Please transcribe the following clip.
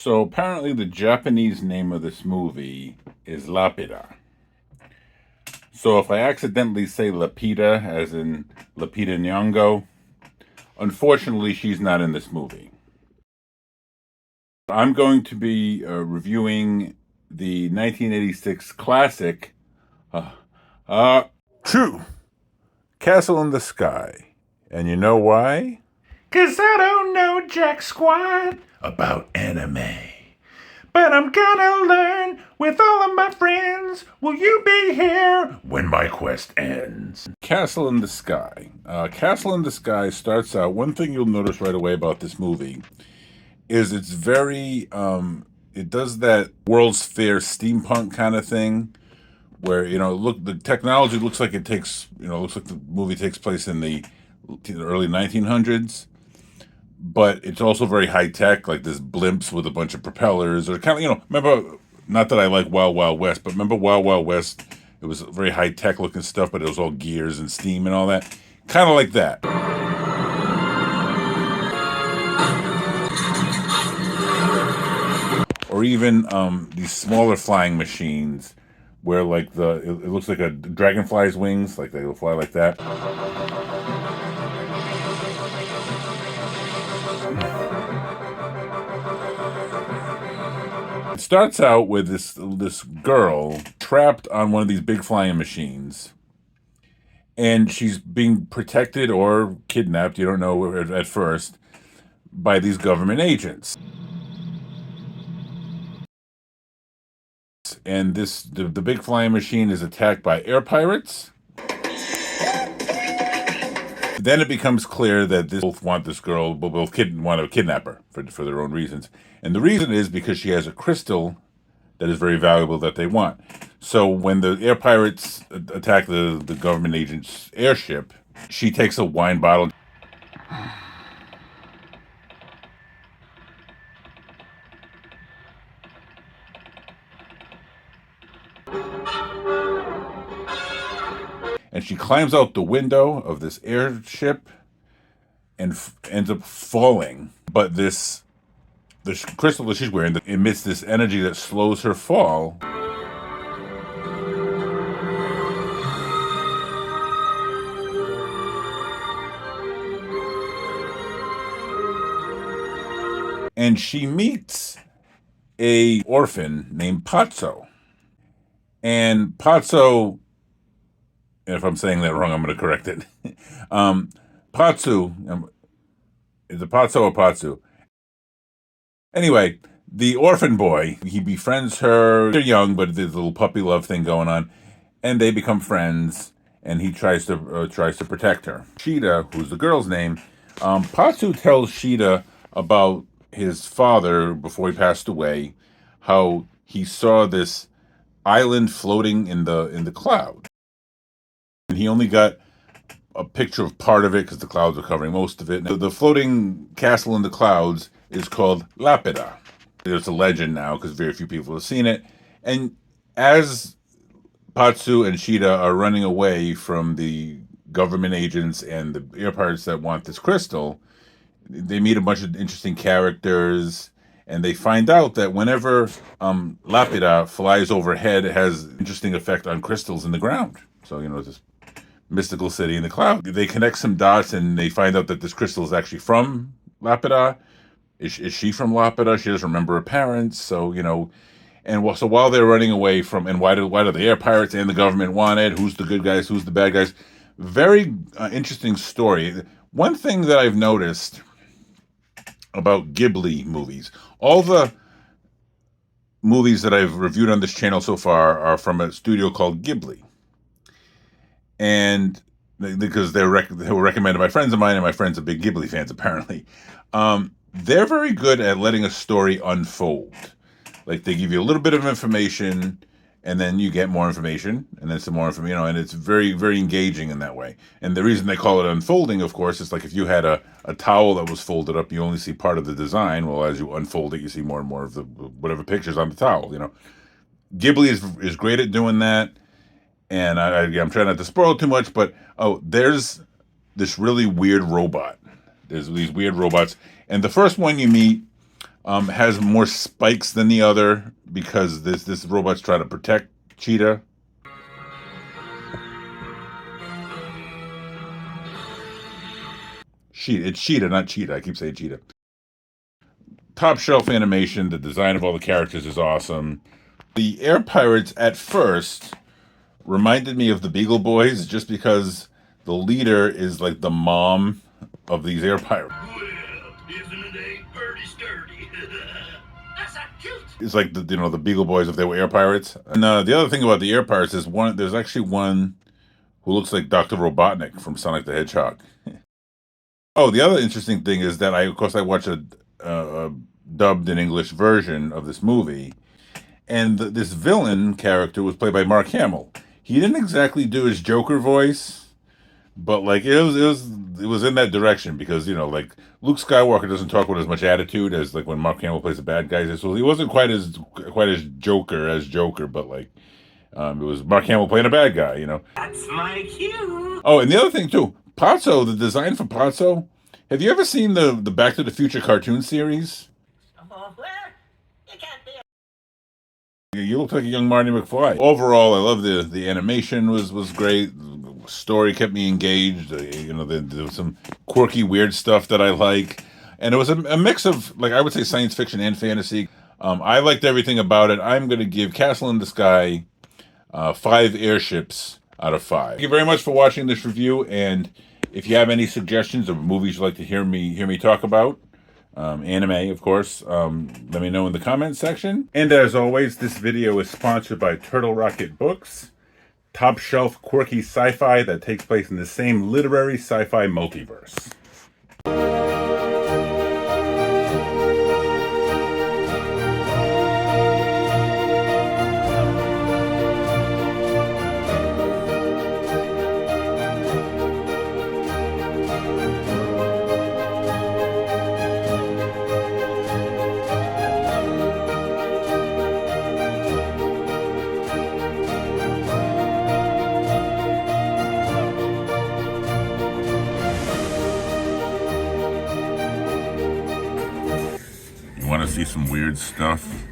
So apparently the Japanese name of this movie is Lapida. So if I accidentally say Lapida, as in Lapida Nyong'o, unfortunately she's not in this movie. I'm going to be reviewing the 1986 classic, uh, uh, True, Castle in the Sky. And you know why? 'Cause I don't know jack squat about anime. But I'm gonna learn with all of my friends. Will you be here when my quest ends? Castle in the Sky. Castle in the Sky starts out. One thing you'll notice right away about this movie is it's very. It does that World's Fair steampunk kind of thing, where look, the technology looks like it takes. Looks like the movie takes place in the early 1900s, but it's also very high tech, like there's blimps with a bunch of propellers, or kind of, remember, not that I like Wild Wild West, but remember Wild Wild West? It was very high tech looking stuff, but it was all gears and steam and all that. Kind of like that. Or even these smaller flying machines where like it looks like a dragonfly's wings, like they will fly like that. It starts out with this girl trapped on one of these big flying machines, and she's being protected or kidnapped, you don't know at first, by these government agents. And the big flying machine is attacked by air pirates. Then it becomes clear that they both want this girl, but both want to kidnap her for their own reasons. And the reason is because she has a crystal that is very valuable that they want. So when the air pirates attack the government agent's airship, she takes a wine bottle. And she climbs out the window of this airship and ends up falling. But the crystal that she's wearing emits this energy that slows her fall. And she meets a orphan named Pazzo. And Pazzo, and if I'm saying that wrong, I'm going to correct it. Pazzo, is it Pazzo or Pazzo? Anyway, the orphan boy, he befriends her. They're young, but there's a little puppy love thing going on, and they become friends. And he tries to protect her. Shida, who's the girl's name, Pazzo tells Shida about his father before he passed away, how he saw this island floating in the cloud. And he only got a picture of part of it because the clouds are covering most of it. The floating castle in the clouds is called Lapida. It's a legend now because very few people have seen it. And as Pazzo and Shida are running away from the government agents and the air pirates that want this crystal, they meet a bunch of interesting characters, and they find out that whenever Lapida flies overhead, it has an interesting effect on crystals in the ground. So, this mystical city in the cloud. They connect some dots, and they find out that this crystal is actually from Lapida. Is she from Lapida? She doesn't remember her parents. So, and so while they're running away from, and why do the air pirates and the government want it? Who's the good guys? Who's the bad guys? Very interesting story. One thing that I've noticed about Ghibli movies, all the movies that I've reviewed on this channel so far are from a studio called Ghibli. And because they were recommended by friends of mine, and my friends are big Ghibli fans, apparently. They're very good at letting a story unfold. Like, they give you a little bit of information, and then you get more information, and then some more information, and it's very, very engaging in that way. And the reason they call it unfolding, of course, is like if you had a towel that was folded up, you only see part of the design. Well, as you unfold it, you see more and more of the whatever pictures on the towel, Ghibli is great at doing that. And I'm trying not to spoil too much, but there's this really weird robot. There's these weird robots, and the first one you meet has more spikes than the other because this robot's trying to protect Cheetah. It's Cheetah, not Cheetah. I keep saying Cheetah. Top shelf animation. The design of all the characters is awesome. The Air Pirates at first reminded me of the Beagle Boys just because the leader is like the mom of these Air Pirates. Well, isn't it ain't pretty sturdy? That's a cute. It's like the Beagle Boys if they were Air Pirates. And the other thing about the Air Pirates is there's actually one who looks like Dr. Robotnik from Sonic the Hedgehog. Oh, the other interesting thing is that I watched a dubbed in English version of this movie, and this villain character was played by Mark Hamill. He didn't exactly do his Joker voice, but like it was in that direction because like Luke Skywalker doesn't talk with as much attitude as like when Mark Hamill plays a bad guy. So he wasn't quite as Joker, but like it was Mark Hamill playing a bad guy. That's my cue. Oh, and the other thing too, Pazzo, the design for Pazzo. Have you ever seen the Back to the Future cartoon series? Oh, well, you can't be. You look like a young Marty McFly. Overall, I love the animation was great. The story kept me engaged. There was some quirky, weird stuff that I like, and it was a mix of like I would say science fiction and fantasy. I liked everything about it. I'm going to give Castle in the Sky 5 airships out of 5. Thank you very much for watching this review, and if you have any suggestions of movies you'd like to hear me talk about, anime, of course, let me know in the comments section. And as always, this video is sponsored by Turtle Rocket Books, top shelf quirky sci-fi that takes place in the same literary sci-fi multiverse. Want to see some weird stuff?